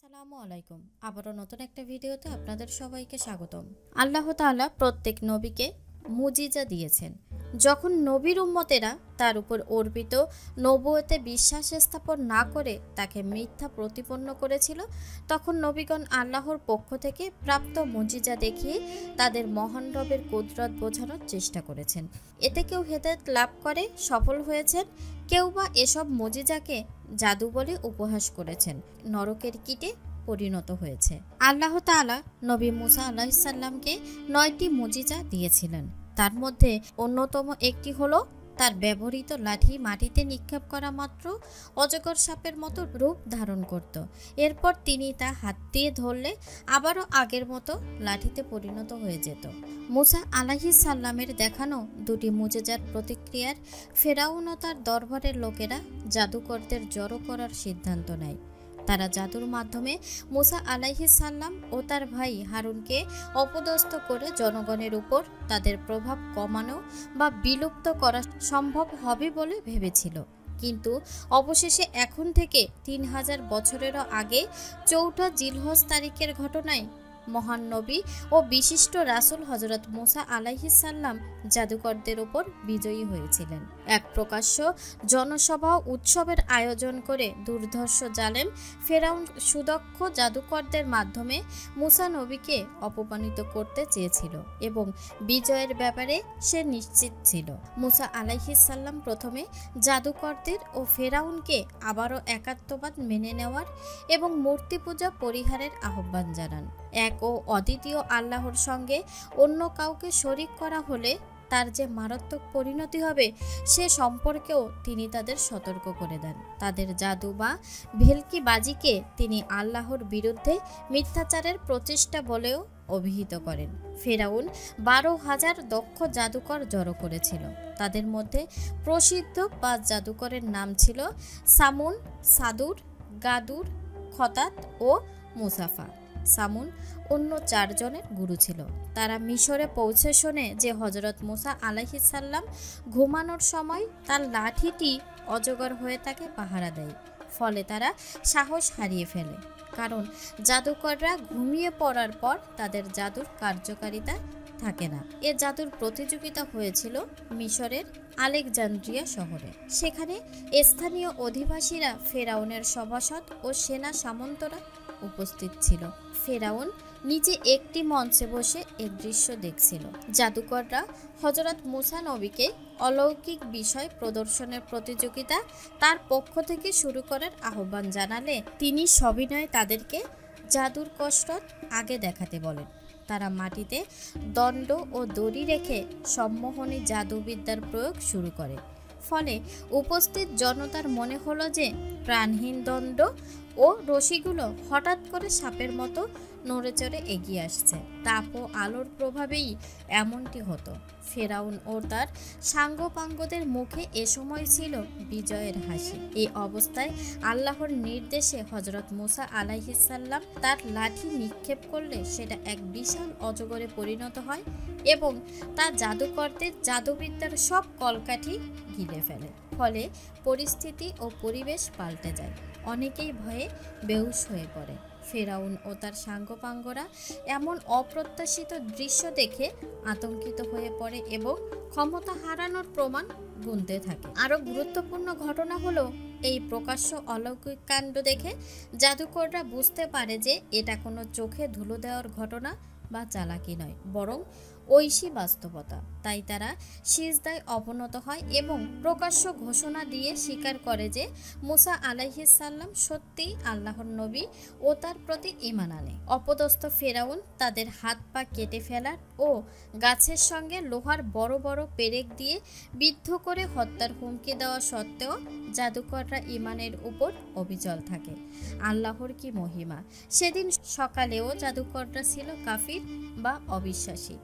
আসসালামু আলাইকুম। আবারও নতুন একটা ভিডিওতে আপনাদের সবাইকে স্বাগতম। আল্লাহ তাআলা প্রত্যেক নবীকে মুজিজা দিয়েছেন। যখন নবীর উম্মতেরা তার উপর অর্পিত নবুয়তে বিশ্বাস স্থাপন না করে তাকে মিথ্যা প্রতিপন্ন করেছিল, তখন নবীগণ আল্লাহর পক্ষ থেকে প্রাপ্ত মুজিজা দেখিয়ে তাদের মহান রবের কুদরত বোঝানোর চেষ্টা করেছেন। এতে কেউ হেদায়েত লাভ করে সফল হয়েছেন, কেউ বা এসব মুজিজাকে জাদু বলে উপহাস করেছেন, নরকের কীটে পরিণত হয়েছে। আল্লাহ তাআলা নবী মুসা আলাইহিস সালামকে 9টি মুজিজা দিয়েছিলেন। তার মধ্যে অন্যতম একটি হলো তার ব্যবহৃত লাঠি মাটিতে নিক্ষেপ করা মাত্র অজগর সাপের মতো রূপ ধারণ করত। এরপর তিনি তা হাত দিয়ে ধরলে আবারও আগের মতো লাঠিতে পরিণত হয়ে যেত। মুসা আলাইহিস সালামের দেখানো দুটি মুজিজার প্রতিক্রিয়ার ফেরাউন ও তার দরবারের লোকেরা জাদুকরদের জড়ো করার সিদ্ধান্ত নেয়। তারা জাদুর মাধ্যমে মুসা আলাইহিস সালাম ও তার ভাই হারুনকে অপদস্থ করে জনগণের উপর তাদের প্রভাব কমানো বা বিলুপ্ত করা সম্ভব হবে বলে ভেবেছিল। কিন্তু অবশেষে এখন থেকে 3000 বছরেরও আগে 4 জিলহজ তারিখের ঘটনায় মহান নবী ও বিশিষ্ট রাসূল হযরত মুসা আলাইহিস সালাম জাদুকরদের উপর বিজয়ী হয়েছিলেন। এক প্রকাশ্য জনসভা উৎসবের আয়োজন করে দুর্ধর্ষ জালেম ফেরাউন সুদক্ষ জাদুকরদের মাধ্যমে মুসা নবীকে অপমানিত করতে চেয়েছিল এবং বিজয়ের ব্যাপারে সে নিশ্চিত ছিল। মুসা আলাইহিস সালাম প্রথমে জাদুকরদের ও ফেরাউনকে আবারও একাত্মবাদ মেনে নেওয়ার এবং মূর্তি পূজা পরিহারের আহ্বান জানান। এক ও অদ্বিতীয় আল্লাহর সঙ্গে অন্য কাউকে শরিক করা হলে তার যে মারাত্মক পরিণতি হবে সে সম্পর্কেও তিনি তাদের সতর্ক করে দেন। তাদের জাদু বা ভেলকিবাজিকে তিনি আল্লাহর বিরুদ্ধে মিথ্যাচারের প্রচেষ্টা বলেও অভিহিত করেন। ফেরাউন 12,000 দক্ষ জাদুকর জড়ো করেছিল। তাদের মধ্যে প্রসিদ্ধ 5 জাদুকরের নাম ছিল সামুন, সাদুর, গাদুর, খতাত ও মুসাফা। সামুন অন্য 4 জনের গুরু ছিল। তারা মিশরে পৌঁছে শোনে যে হযরত মুসা আলাইহিস সালাম ঘুমানোর সময় তার লাঠিটি অজগর হয়ে তাকে পাহারা দেয়। ফলে তারা সাহস হারিয়ে ফেলে, কারণ জাদুকররা ঘুমিয়ে পড়ার পর তাদের জাদুর কার্যকারিতা থাকে না। এ জাদুর প্রতিযোগিতা হয়েছিল মিশরের আলেকজান্দ্রিয়া শহরে। সেখানে স্থানীয় অধিবাসীরা, ফেরাউনের সভাসদ ও সেনা সামন্তরা উপস্থিত ছিল। ফেরাউন নিজে একটি মঞ্চে বসে এ দৃশ্য দেখছিল। জাদুকররা হযরত মুসা নবীকে অলৌকিক বিষয় প্রদর্শনের প্রতিযোগিতা তার পক্ষ থেকে শুরু করার আহ্বান জানালে তিনি সবিনয়ে তাদেরকে জাদুর কসরত আগে দেখাতে বলেন। তারা মাটিতে দণ্ড ও দড়ি রেখে সম্মোহনী জাদুবিদ্যার প্রয়োগ শুরু করে। ফলে উপস্থিত জনতার মনে হলো যে প্রাণহীন দণ্ড ও রশিগুলো হঠাৎ করে সাপের মতো নড়ে চড়ে এগিয়ে আসছে। তাপ ও আলোর প্রভাবেই এমনটি হতো। ফেরাউন ও তার সাঙ্গপাঙ্গদের মুখে এ সময় ছিল বিজয়ের হাসি। এই অবস্থায় আল্লাহর নির্দেশে হযরত মুসা আলাইহিস সালাম তার লাঠি নিক্ষেপ করলে সেটা এক বিশাল অজগরে পরিণত হয় এবং তা জাদুকরদের জাদুবিদ্যার সব কলকাঠি গিলে ফেলে। ফলে পরিস্থিতি ও পরিবেশ পাল্টে যায়। অনেকেই ভয়ে বেহুশ হয়ে পড়ে। ফেরাউন ও তার সাঙ্গপাঙ্গরা এমন অপ্রত্যাশিত দৃশ্য দেখে আতঙ্কিত হয়ে পড়ে এবং ক্ষমতা হারানোর প্রমাণ গুনতে থাকে। আরও গুরুত্বপূর্ণ ঘটনা হলো এই প্রকাশ্য অলৌকিক কাণ্ড দেখে জাদুকররা বুঝতে পারে যে এটা কোনো চোখে ধুলো দেওয়ার ঘটনা বা চালাকি নয়, বরং ঐশী বাস্তবতা। তাই তারা সিজদায় অবনত হয় এবং প্রকাশ্য ঘোষণা দিয়ে স্বীকার করে যে মুসা আলাইহিস সালাম সত্যিই আল্লাহর নবী ও তার প্রতি ঈমান আনে। অপদস্থ ফেরাউন তাদের হাত পা কেটে ফেলার ও গাছের সঙ্গে লোহার বড় বড় পেরেক দিয়ে বিদ্ধ করে হত্যার হুমকি দেওয়া সত্ত্বেও জাদুকররা ঈমানের উপর অবিচল থাকে। আল্লাহর কি মহিমা! সেদিন সকালেও জাদুকররা ছিল কাফির বা অবিশ্বাসী।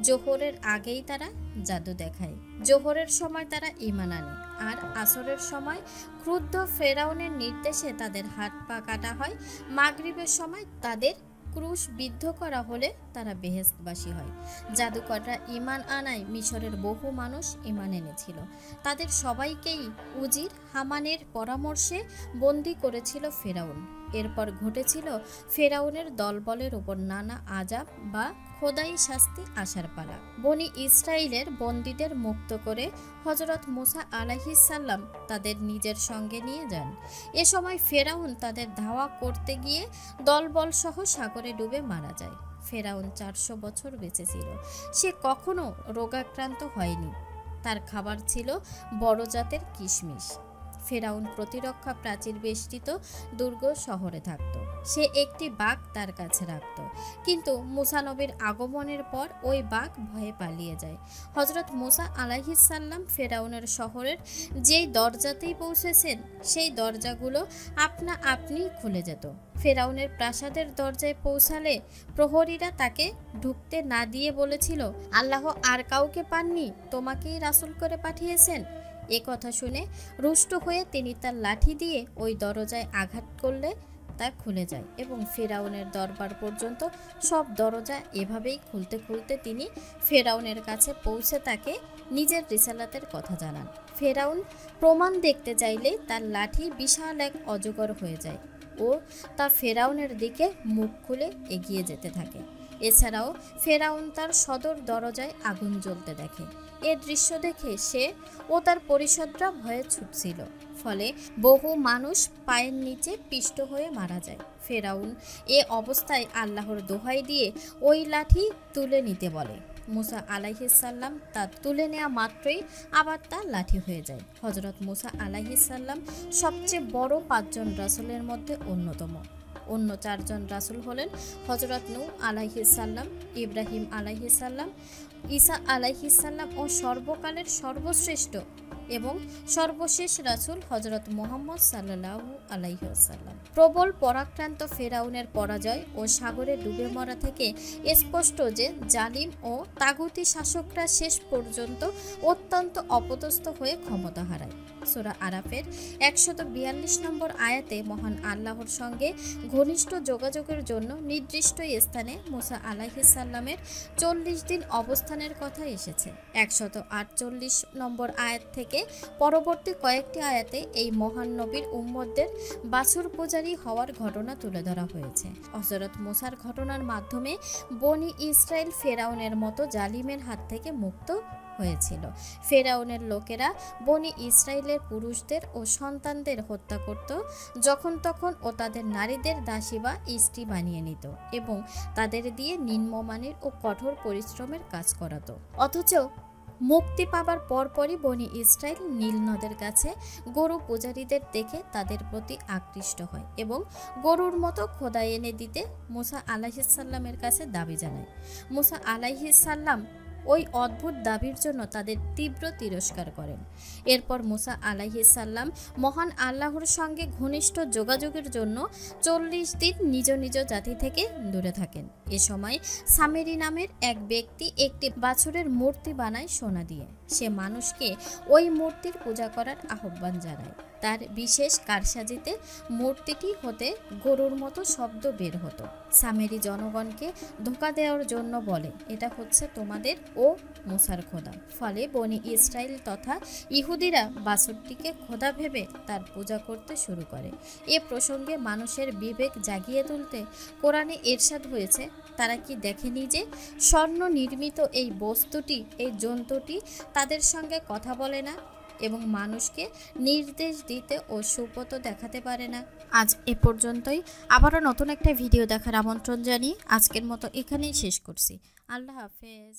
জোহরের আগেই তারা জাদু দেখায়। জোহরের সময় তারা ঈমান আনে, আর আসরের সময় ক্রুদ্ধ ফেরাউনের নির্দেশে তাদের হাত পা কাটা হয়। মাগরিবের সময় তাদের ক্রুশ বিদ্ধ করা হলে তারা বেহেশতবাসী হয়। জাদুকররা ঈমান আনায় মিশরের বহু মানুষ ঈমান এনেছিল। তাদের সবাইকেই উজির হামানের পরামর্শে বন্দী করেছিল ফেরাউন। এরপর ঘটেছিল ফেরাউনের দলবলের উপর নানা আযাব বা খোদাই শাস্তি আসার পালা। বনি ইসরাইলের বন্দীদের মুক্ত করে হযরত মুসা আলাইহিস সালাম তাদের নিজের সঙ্গে নিয়ে যান। এ সময় ফেরাউন তাদের ধাওয়া করতে গিয়ে দলবল সহ সাগরে ডুবে মারা যায়। ফেরাউন 400 বছর বেঁচে ছিল। সে কখনো রোগাক্রান্ত হয়নি। তার খাবার ছিল বড় জাতের কিশমিশ। ফেরাউন প্রতিরক্ষা প্রাচীর বেষ্টিত দুর্গ শহরে থাকত। সে একটি বাঘ তার কাছে রাখত, কিন্তু মুসা নবীর আগমনের পর ওই বাঘ ভয়ে পালিয়ে যায়। হযরত মুসা আলাইহিস সালাম ফেরাউনের শহরের যেই দরজাতেই পৌঁছেছেন সেই দরজাগুলো আপনা আপনি খুলে যেত। ফেরাউনের প্রাসাদের দরজায় পৌঁছালে প্রহরীরা তাকে ঢুকতে না দিয়ে বলেছিল, আল্লাহ আর কাউকে পাননি, তোমাকেই রাসূল করে পাঠিয়েছেন। এ কথা শুনে রুষ্ট হয়ে তিনি তার লাঠি দিয়ে ওই দরজায় আঘাত করলে তা খুলে যায় এবং ফেরাউনের দরবার পর্যন্ত সব দরজা এভাবেই খুলতে খুলতে তিনি ফেরাউনের কাছে পৌঁছে তাকে নিজের রিসালাতের কথা জানান। ফেরাউন প্রমাণ দেখতে চাইলে তার লাঠি বিশাল এক অজগর হয়ে যায় ও তা ফেরাউনের দিকে মুখ খুলে এগিয়ে যেতে থাকে। এছাড়াও ফেরাউন তার সদর দরজায় আগুন জ্বলতে দেখে। এ দৃশ্য দেখে সে ও তার পরিষদরা ভয়ে ছুটছিল, ফলে বহু মানুষ পায়ের নিচে পিষ্ট হয়ে মারা যায়। ফেরাউন এ অবস্থায় আল্লাহর দোহাই দিয়ে ওই লাঠি তুলে নিতে বলে। মুসা আলাইহিস সালাম তা তুলে নেওয়া মাত্রই আবার তা লাঠি হয়ে যায়। হযরত মুসা আলাইহিস সালাম সবচেয়ে বড় 5 জন রাসূলের মধ্যে অন্যতম। অন্য 4 জন রাসূল হলেন হযরত নূহ আলাইহিস সালাম, ইব্রাহিম আলাইহিস সালাম, ঈসা আলাইহিস সালাম ও সর্বকালের সর্বশ্রেষ্ঠ এবং সর্বশেষ রাসূল হযরত মুহাম্মদ সাল্লাল্লাহু আলাইহি ওয়াসাল্লাম। প্রবল পরাক্রান্ত ফেরাউনের পরাজয় ও সাগরে ডুবে মরা থেকে স্পষ্ট যে জালিম ও তাগুতি শাসকরা শেষ পর্যন্ত অত্যন্ত অপদস্থ হয়ে ক্ষমতা হারায়। সূরা আরাফের 142 নম্বর আয়াতে মহান আল্লাহর সঙ্গে ঘনিষ্ঠ যোগাযোগের জন্য নির্দিষ্ট স্থানে মুসা আলাইহিস সালামের 40 দিন অবস্থানের কথা এসেছে। 148 নম্বর আয়াত থেকে পরবর্তী কয়েকটি আয়াতে এই মহান নবীর উম্মতদের বাছুর পূজারী হওয়ার ঘটনা তুলে ধরা হয়েছে। হযরত মুসার ঘটনার মাধ্যমে বনি ইসরাইল ফেরাউনের মতো জালিমের হাত থেকে মুক্ত হয়েছিল। ফেরাউনের লোকেরা বনি ইসরাইলের পুরুষদের ও সন্তানদের হত্যা করত যখন তখন ও তাদের নারীদের দাসী বা স্ত্রী বানিয়ে নিত এবং তাদের দিয়ে নিম্নমানের ও কঠোর পরিশ্রমের কাজ করাতো। অথচ মুক্তি পাবার পরপরই বনি ইসরাইল নীল নদের কাছে গরু পূজারীদের দেখে তাদের প্রতি আকৃষ্ট হয় এবং গরুর মতো খোদা এনে দিতে মুসা আলাইহিস সালামের কাছে দাবি জানায়। মুসা আলাইহিস সালাম ওই অদ্ভুত দাবির জন্য তাদের তীব্র তিরস্কার করেন। এরপর মুসা আলাইহিস সালাম মহান আল্লাহর সঙ্গে ঘনিষ্ঠ যোগাযোগের জন্য 40 দিন নিজ নিজ জাতি থেকে দূরে থাকেন। এ সময় সামেরি নামের এক ব্যক্তি একটি বাছুরের মূর্তি বানায় সোনা দিয়ে। সে মানুষকে ওই মূর্তির পূজা করার আহ্বান জানায়। তার বিশেষ কারসাজিতে মূর্তিটি হতে গরুর মতো শব্দ বের হতো। সামেরি জনগণকে ধোঁকা দেওয়ার জন্য বলে, এটা হচ্ছে তোমাদের ও মুসার খোদা। ফলে বনি ইসরাইল তথা ইহুদিরা বাছুরটিকে খোদা ভেবে তার পূজা করতে শুরু করে। এ প্রসঙ্গে মানুষের বিবেক জাগিয়ে তুলতে কোরআনে ইরশাদ হয়েছে, তারা কি দেখেনি যে স্বর্ণ নির্মিত এই বস্তুটি, এই জন্তুটি তাদের সঙ্গে কথা বলে না এবং মানুষকে নির্দেশ দিতে ও সুপথ দেখাতে পারে না। আজ এ পর্যন্তই। আবারও নতুন একটা ভিডিও দেখার আমন্ত্রণ জানিয়ে আজকের মতো এখানেই শেষ করছি। আল্লাহ হাফেজ।